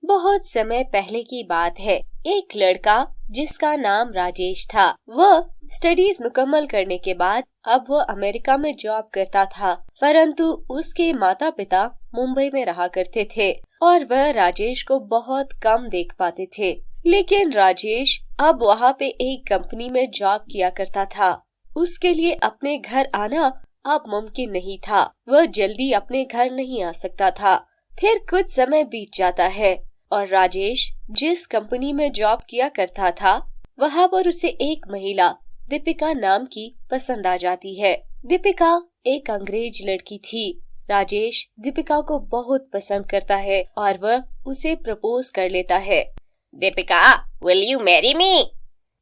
बहुत समय पहले की बात है। एक लड़का जिसका नाम राजेश था, वह स्टडीज मुकम्मल करने के बाद अब वह अमेरिका में जॉब करता था, परंतु उसके माता पिता मुंबई में रहा करते थे और वह राजेश को बहुत कम देख पाते थे। लेकिन राजेश अब वहाँ पे एक कंपनी में जॉब किया करता था। उसके लिए अपने घर आना अब मुमकिन नहीं था। वह जल्दी अपने घर नहीं आ सकता था। फिर कुछ समय बीत जाता है और राजेश जिस कंपनी में जॉब किया करता था, वहाँ पर उसे एक महिला दीपिका नाम की पसंद आ जाती है। दीपिका एक अंग्रेज लड़की थी। राजेश दीपिका को बहुत पसंद करता है और वह उसे प्रपोज कर लेता है। Deepika, will you marry me?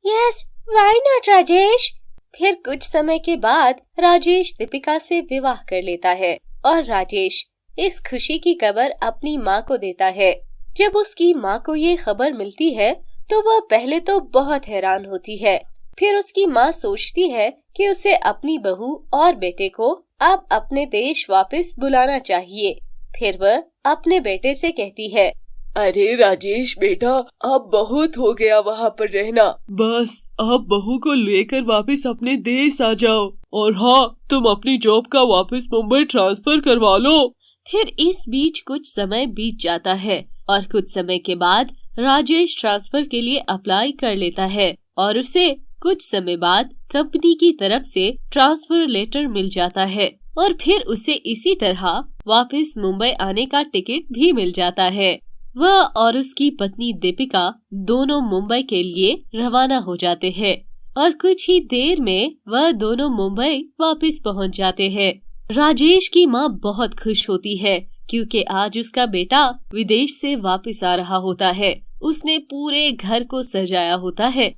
Yes, why not Rajesh? फिर कुछ समय के बाद राजेश दीपिका से विवाह कर लेता है और राजेश इस खुशी की खबर अपनी माँ को देता है। जब उसकी माँ को ये खबर मिलती है तो वह पहले तो बहुत हैरान होती है। फिर उसकी माँ सोचती है कि उसे अपनी बहू और बेटे को अब अपने देश वापस बुलाना चाहिए। फिर वह अपने बेटे से कहती है, अरे राजेश बेटा, अब बहुत हो गया वहाँ पर रहना, बस अब बहू को लेकर वापस अपने देश आ जाओ और हाँ, तुम अपनी जॉब का वापस मुंबई ट्रांसफर करवा लो। फिर इस बीच कुछ समय बीत जाता है और कुछ समय के बाद राजेश ट्रांसफर के लिए अप्लाई कर लेता है और उसे कुछ समय बाद कंपनी की तरफ से ट्रांसफर लेटर मिल जाता है और फिर उसे इसी तरह वापस मुंबई आने का टिकट भी मिल जाता है। वह और उसकी पत्नी दीपिका दोनों मुंबई के लिए रवाना हो जाते हैं और कुछ ही देर में वह दोनों मुंबई वापस पहुंच जाते हैं। राजेश की माँ बहुत खुश होती है क्योंकि आज उसका बेटा विदेश से वापस आ रहा होता है। उसने पूरे घर को सजाया होता है।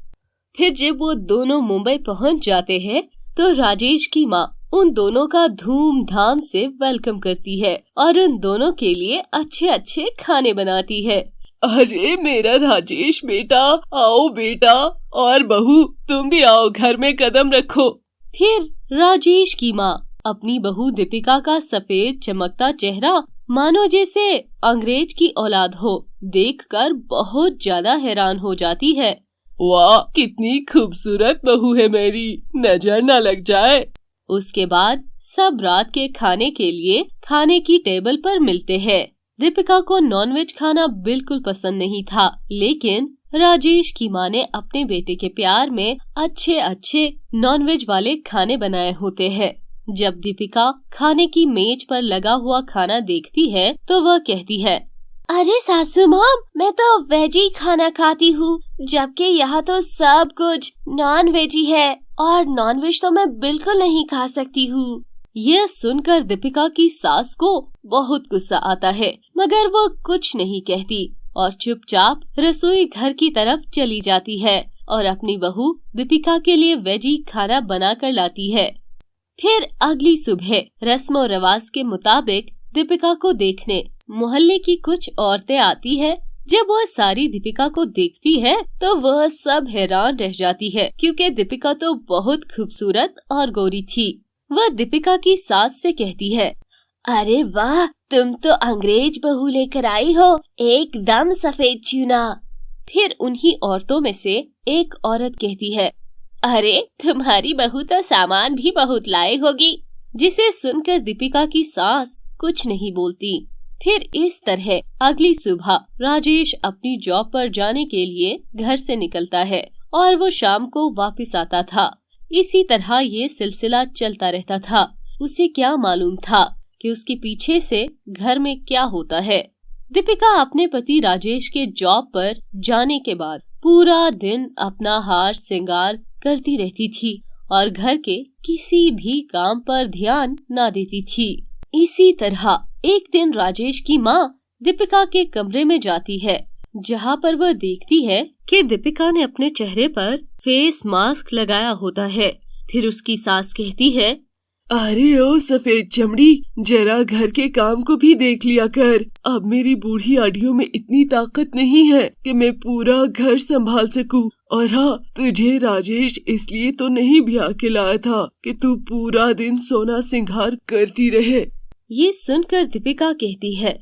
फिर जब वो दोनों मुंबई पहुंच जाते हैं तो राजेश की माँ उन दोनों का धूमधाम से वेलकम करती है और उन दोनों के लिए अच्छे अच्छे खाने बनाती है। अरे मेरा राजेश बेटा, आओ बेटा, और बहू तुम भी आओ, घर में कदम रखो। फिर राजेश की माँ अपनी बहू दीपिका का सफेद चमकता चेहरा मानो जैसे अंग्रेज की औलाद हो देखकर बहुत ज्यादा हैरान हो जाती है। वाह, कितनी खूबसूरत बहू है मेरी, नजर न लग जाए। उसके बाद सब रात के खाने के लिए खाने की टेबल पर मिलते हैं। दीपिका को नॉनवेज खाना बिल्कुल पसंद नहीं था, लेकिन राजेश की माँ ने अपने बेटे के प्यार में अच्छे अच्छे नॉनवेज वाले खाने बनाए होते हैं। जब दीपिका खाने की मेज पर लगा हुआ खाना देखती है तो वह कहती है, अरे सासू माँ, मैं तो वेज ही खाना खाती हूँ, जबकि यहाँ तो सब कुछ नॉन वेज ही है और नॉन वेज तो मैं बिल्कुल नहीं खा सकती हूँ। यह सुनकर दीपिका की सास को बहुत गुस्सा आता है, मगर वो कुछ नहीं कहती और चुपचाप रसोई घर की तरफ चली जाती है और अपनी बहू दीपिका के लिए वेजी खाना बना कर लाती है। फिर अगली सुबह रस्म और रिवाज के मुताबिक दीपिका को देखने मोहल्ले की कुछ औरतें आती है। जब वह सारी दीपिका को देखती है तो वह सब हैरान रह जाती है क्योंकि दीपिका तो बहुत खूबसूरत और गोरी थी। वह दीपिका की सास से कहती है, अरे वाह, तुम तो अंग्रेज बहू लेकर आई हो, एकदम सफेद चूना। फिर उन्हीं औरतों में से एक औरत कहती है, अरे तुम्हारी बहू तो सामान भी बहुत लाई होगी। जिसे सुनकर दीपिका की सास कुछ नहीं बोलती। फिर इस तरह अगली सुबह राजेश अपनी जॉब पर जाने के लिए घर से निकलता है और वो शाम को वापस आता था। इसी तरह ये सिलसिला चलता रहता था। उसे क्या मालूम था कि उसके पीछे से घर में क्या होता है। दीपिका अपने पति राजेश के जॉब पर जाने के बाद पूरा दिन अपना हार श्रृंगार करती रहती थी और घर के किसी भी काम पर ध्यान न देती थी। इसी तरह एक दिन राजेश की माँ दीपिका के कमरे में जाती है, जहाँ पर वह देखती है कि दीपिका ने अपने चेहरे पर फेस मास्क लगाया होता है। फिर उसकी सास कहती है, अरे ओ सफेद चमड़ी, जरा घर के काम को भी देख लिया कर। अब मेरी बूढ़ी हड्डियों में इतनी ताकत नहीं है कि मैं पूरा घर संभाल सकूं। और हाँ, तुझे राजेश इसलिए तो नहीं ब्याह के लाया था कि तू पूरा दिन सोना सिंगार करती रहे। ये सुनकर दीपिका कहती है,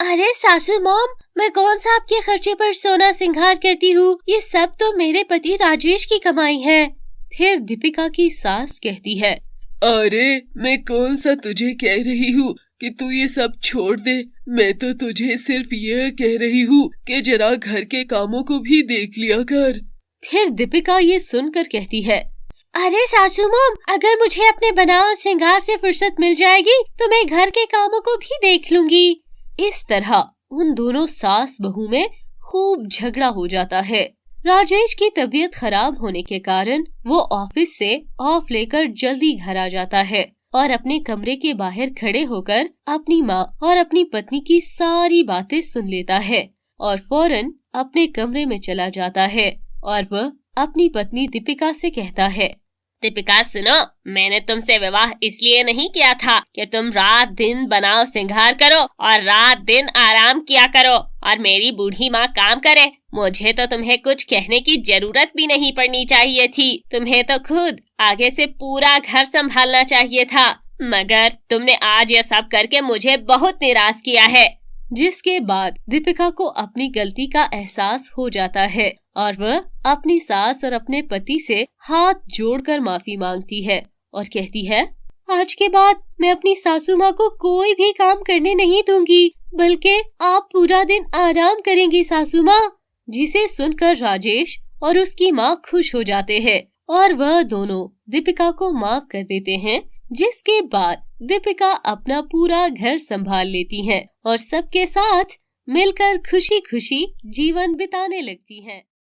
अरे सासू मॉम, मैं कौन सा आपके खर्चे पर सोना सिंगार करती हूँ, ये सब तो मेरे पति राजेश की कमाई है। फिर दीपिका की सास कहती है, अरे मैं कौन सा तुझे कह रही हूँ कि तू ये सब छोड़ दे। मैं तो तुझे सिर्फ ये कह रही हूँ कि जरा घर के कामों को भी देख लिया कर। फिर दीपिका ये सुनकर कहती है, अरे सासू मॉम, अगर मुझे अपने बनाओ श्रृंगार से फुर्सत मिल जाएगी तो मैं घर के कामों को भी देख लूंगी। इस तरह उन दोनों सास बहू में खूब झगड़ा हो जाता है। राजेश की तबीयत खराब होने के कारण वो ऑफिस से ऑफ लेकर जल्दी घर आ जाता है और अपने कमरे के बाहर खड़े होकर अपनी माँ और अपनी पत्नी की सारी बातें सुन लेता है और फौरन अपने कमरे में चला जाता है और वह अपनी पत्नी दीपिका से कहता है, दीपिका सुनो, मैंने तुमसे विवाह इसलिए नहीं किया था कि तुम रात दिन बनाओ श्रृंगार करो और रात दिन आराम किया करो और मेरी बूढ़ी माँ काम करे। मुझे तो तुम्हें कुछ कहने की जरूरत भी नहीं पड़नी चाहिए थी। तुम्हें तो खुद आगे से पूरा घर संभालना चाहिए था, मगर तुमने आज यह सब करके मुझे बहुत निराश किया है। जिसके बाद दीपिका को अपनी गलती का एहसास हो जाता है और वह अपनी सास और अपने पति से हाथ जोड़कर माफी मांगती है और कहती है, आज के बाद मैं अपनी सासू माँ को कोई भी काम करने नहीं दूंगी, बल्कि आप पूरा दिन आराम करेंगी सासू माँ। जिसे सुनकर राजेश और उसकी माँ खुश हो जाते हैं और वह दोनों दीपिका को माफ कर देते हैं। जिसके बाद दीपिका अपना पूरा घर संभाल लेती हैं और सबके साथ मिलकर खुशी खुशी जीवन बिताने लगती हैं।